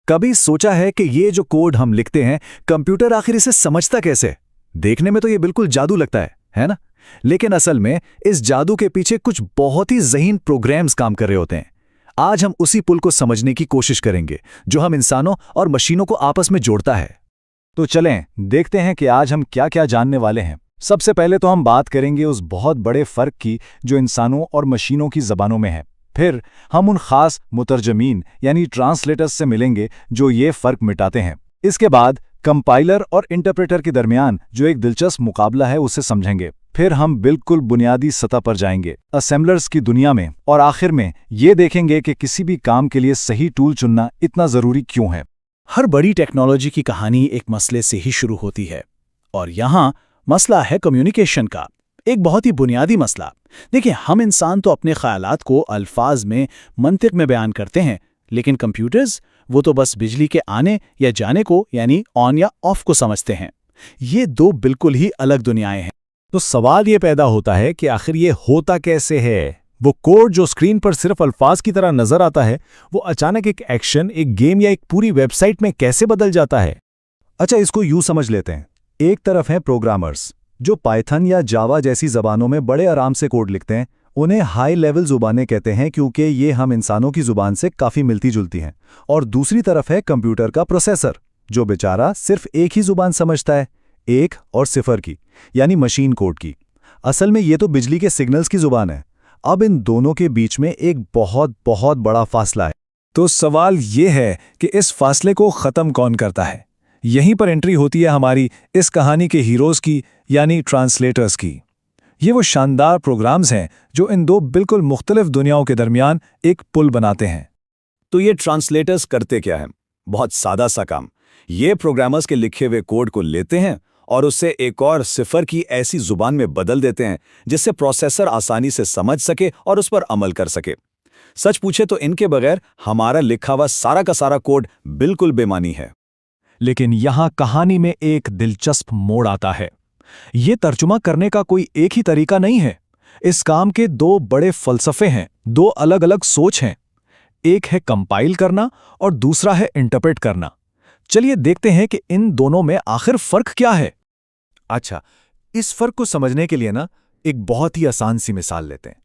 کبھی سوچا ہے کہ یہ جو کوڈ ہم لکھتے ہیں کمپیوٹر آخر اسے سمجھتا کیسے؟ دیکھنے میں تو یہ بالکل جادو لگتا ہے نا؟ لیکن اصل میں اس جادو کے پیچھے کچھ بہت ہی ذہین پروگرامز کام کر رہے ہوتے ہیں۔ آج ہم اسی پل کو سمجھنے کی کوشش کریں گے جو ہم انسانوں اور مشینوں کو آپس میں جوڑتا ہے۔ تو چلیں دیکھتے ہیں کہ آج ہم کیا کیا جاننے والے ہیں۔ سب سے پہلے تو ہم بات کریں گے اس بہت بڑے فرق کی جو انسانوں اور مشینوں کی زبانوں میں ہے۔ پھر ہم ان خاص مترجمین یعنی ٹرانسلیٹرز سے ملیں گے جو یہ فرق مٹاتے ہیں۔ اس کے بعد کمپائلر اور انٹرپریٹر کے درمیان جو ایک دلچسپ مقابلہ ہے اسے سمجھیں گے۔ پھر ہم بالکل بنیادی سطح پر جائیں گے اسمبلرز کی دنیا میں، اور آخر میں یہ دیکھیں گے کہ کسی بھی کام کے لیے صحیح ٹول چننا اتنا ضروری کیوں ہے۔ ہر بڑی ٹیکنالوجی کی کہانی ایک مسئلے سے ہی شروع ہوتی ہے، اور یہاں مسئلہ ہے کمیونیکیشن کا، ایک بہت ہی بنیادی مسئلہ۔ دیکھیں، ہم انسان تو اپنے خیالات کو الفاظ میں، منطق میں بیان کرتے ہیں، لیکن کمپیوٹرز وہ تو بس بجلی کے آنے یا جانے کو یعنی آن یا آف کو سمجھتے ہیں۔ یہ دو بالکل ہی الگ دنیایں ہیں۔ تو سوال یہ پیدا ہوتا ہے کہ آخر یہ ہوتا کیسے ہے؟ وہ کوڈ جو اسکرین پر صرف الفاظ کی طرح نظر آتا ہے، وہ اچانک ایک ایکشن، ایک گیم یا ایک پوری ویب سائٹ میں کیسے بدل جاتا ہے؟ اچھا، اس کو یوں سمجھ لیتے ہیں۔ ایک طرف ہیں پروگرامرز جو پائتھن یا جاوا جیسی زبانوں میں بڑے آرام سے کوڈ لکھتے ہیں۔ انہیں ہائی لیول زبانیں کہتے ہیں کیونکہ یہ ہم انسانوں کی زبان سے کافی ملتی جلتی ہیں۔ اور دوسری طرف ہے کمپیوٹر کا پروسیسر جو بیچارہ صرف ایک ہی زبان سمجھتا ہے، 1 اور 0 کی، یعنی مشین کوڈ کی۔ اصل میں یہ تو بجلی کے سگنلز کی زبان ہے۔ اب ان دونوں کے بیچ میں ایک بہت بہت بڑا فاصلہ ہے۔ تو سوال یہ ہے کہ اس فاصلے کو ختم کون کرتا ہے؟ یہیں پر انٹری ہوتی ہے ہماری اس کہانی کے ہیروز کی، یعنی ٹرانسلیٹرز کی۔ یہ وہ شاندار پروگرامز ہیں جو ان دو بالکل مختلف دنیاؤں کے درمیان ایک پل بناتے ہیں۔ تو یہ ٹرانسلیٹرز کرتے کیا ہیں؟ بہت سادہ سا کام۔ یہ پروگرامرز کے لکھے ہوئے کوڈ کو لیتے ہیں اور اسے ایک اور 0 کی ایسی زبان میں بدل دیتے ہیں جس سے پروسیسر آسانی سے سمجھ سکے اور اس پر عمل کر سکے۔ سچ پوچھے تو ان کے بغیر ہمارا لکھا ہوا سارا کا سارا کوڈ بالکل بے معنی ہے۔ لیکن یہاں کہانی میں ایک دلچسپ موڑ آتا ہے۔ یہ ترجمہ کرنے کا کوئی ایک ہی طریقہ نہیں ہے۔ اس کام کے 2 بڑے فلسفے ہیں، 2 الگ الگ سوچ ہیں۔ ایک ہے کمپائل کرنا اور دوسرا ہے انٹرپریٹ کرنا۔ چلیے دیکھتے ہیں کہ ان دونوں میں آخر فرق کیا ہے۔ اچھا، اس فرق کو سمجھنے کے لیے ایک بہت ہی آسان سی مثال لیتے ہیں۔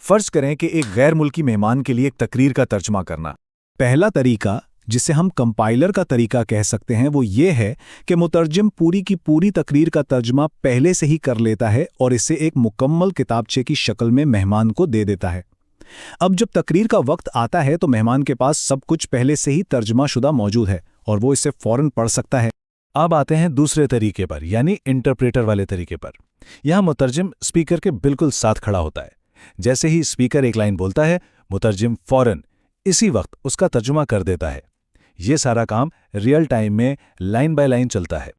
فرض کریں کہ ایک غیر ملکی مہمان کے لیے ایک تقریر کا ترجمہ کرنا۔ پہلا طریقہ، جسے ہم کمپائلر کا طریقہ کہہ سکتے ہیں، وہ یہ ہے کہ مترجم پوری کی پوری تقریر کا ترجمہ پہلے سے ہی کر لیتا ہے اور اسے ایک مکمل کتابچے کی شکل میں مہمان کو دے دیتا ہے۔ اب جب تقریر کا وقت آتا ہے تو مہمان کے پاس سب کچھ پہلے سے ہی ترجمہ شدہ موجود ہے اور وہ اسے فوراً پڑھ سکتا ہے۔ اب آتے ہیں دوسرے طریقے پر، یعنی انٹرپریٹر والے طریقے پر۔ یہاں مترجم اسپیکر کے بالکل ساتھ کھڑا ہوتا ہے۔ جیسے ہی اسپیکر ایک لائن بولتا ہے، مترجم فوراً اسی وقت اس کا ترجمہ کر دیتا ہے۔ یہ سارا کام ریئل ٹائم میں لائن بائی لائن چلتا ہے۔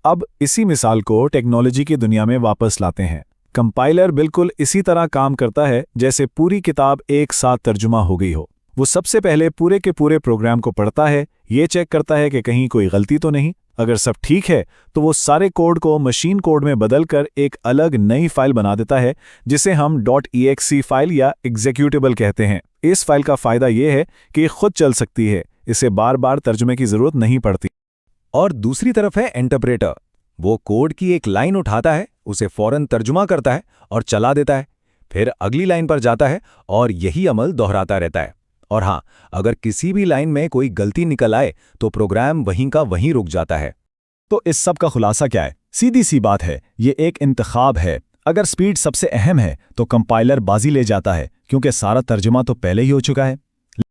اب اسی مثال کو ٹیکنالوجی کی دنیا میں واپس لاتے ہیں۔ کمپائلر بالکل اسی طرح کام کرتا ہے جیسے پوری کتاب ایک ساتھ ترجمہ ہو گئی ہو۔ وہ سب سے پہلے پورے کے پورے پروگرام کو پڑھتا ہے، یہ چیک کرتا ہے کہ کہیں کوئی غلطی تو نہیں۔ اگر سب ٹھیک ہے تو وہ سارے کوڈ کو مشین کوڈ میں بدل کر ایک الگ نئی فائل بنا دیتا ہے جسے ہم .exe فائل یا ایگزیکیوٹیبل کہتے ہیں۔ اس فائل کا فائدہ یہ ہے کہ یہ خود چل سکتی ہے، اسے بار بار ترجمے کی ضرورت نہیں پڑتی۔ اور دوسری طرف ہے انٹرپریٹر۔ وہ کوڈ کی ایک لائن اٹھاتا ہے، اسے فوراً ترجمہ کرتا ہے اور چلا دیتا ہے، پھر اگلی لائن پر جاتا ہے اور یہی عمل دہراتا رہتا ہے۔ اور ہاں، اگر کسی بھی لائن میں کوئی غلطی نکل آئے تو پروگرام وہیں کا وہیں رک جاتا ہے۔ تو اس سب کا خلاصہ کیا ہے؟ سیدھی سی بات ہے، یہ ایک انتخاب ہے۔ اگر سپیڈ سب سے اہم ہے تو کمپائلر بازی لے جاتا ہے کیونکہ سارا ترجمہ تو پہلے ہی ہو چکا ہے۔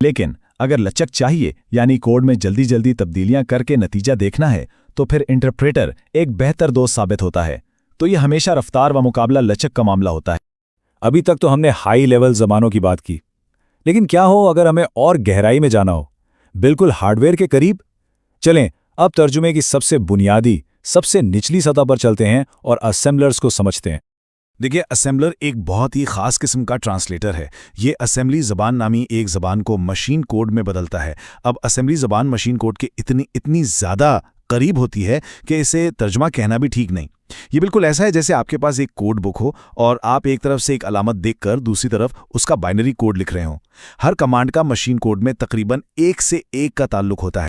لیکن اگر لچک چاہیے، یعنی کوڈ میں جلدی جلدی تبدیلیاں کر کے نتیجہ دیکھنا ہے، تو پھر انٹرپریٹر ایک بہتر دوست ثابت ہوتا ہے۔ تو یہ ہمیشہ رفتار و مقابلہ لچک کا معاملہ ہوتا ہے۔ ابھی تک تو ہم نے ہائی لیول زبانوں کی بات کی، لیکن کیا ہو اگر ہمیں اور گہرائی میں جانا ہو، بالکل ہارڈ ویئر کے قریب؟ چلیں اب ترجمے کی سب سے بنیادی، سب سے نچلی سطح پر چلتے ہیں اور اسمبلرز کو سمجھتے ہیں۔ دیکھیے، اسمبلر ایک بہت ہی خاص قسم کا ٹرانسلیٹر ہے۔ یہ اسمبلی زبان نامی ایک زبان کو مشین کوڈ میں بدلتا ہے۔ اب اسمبلی زبان مشین کوڈ کے اتنی زیادہ قریب ہوتی ہے کہ اسے ترجمہ کہنا بھی ٹھیک نہیں۔ یہ بالکل ایسا ہے جیسے آپ کے پاس ایک کوڈ بک ہو اور آپ ایک طرف سے ایک علامت دیکھ کر دوسری طرف اس کا بائنری کوڈ لکھ رہے ہوں۔ ہر کمانڈ کا مشین کوڈ میں تقریباً 1 سے 1 کا تعلق ہوتا ہے۔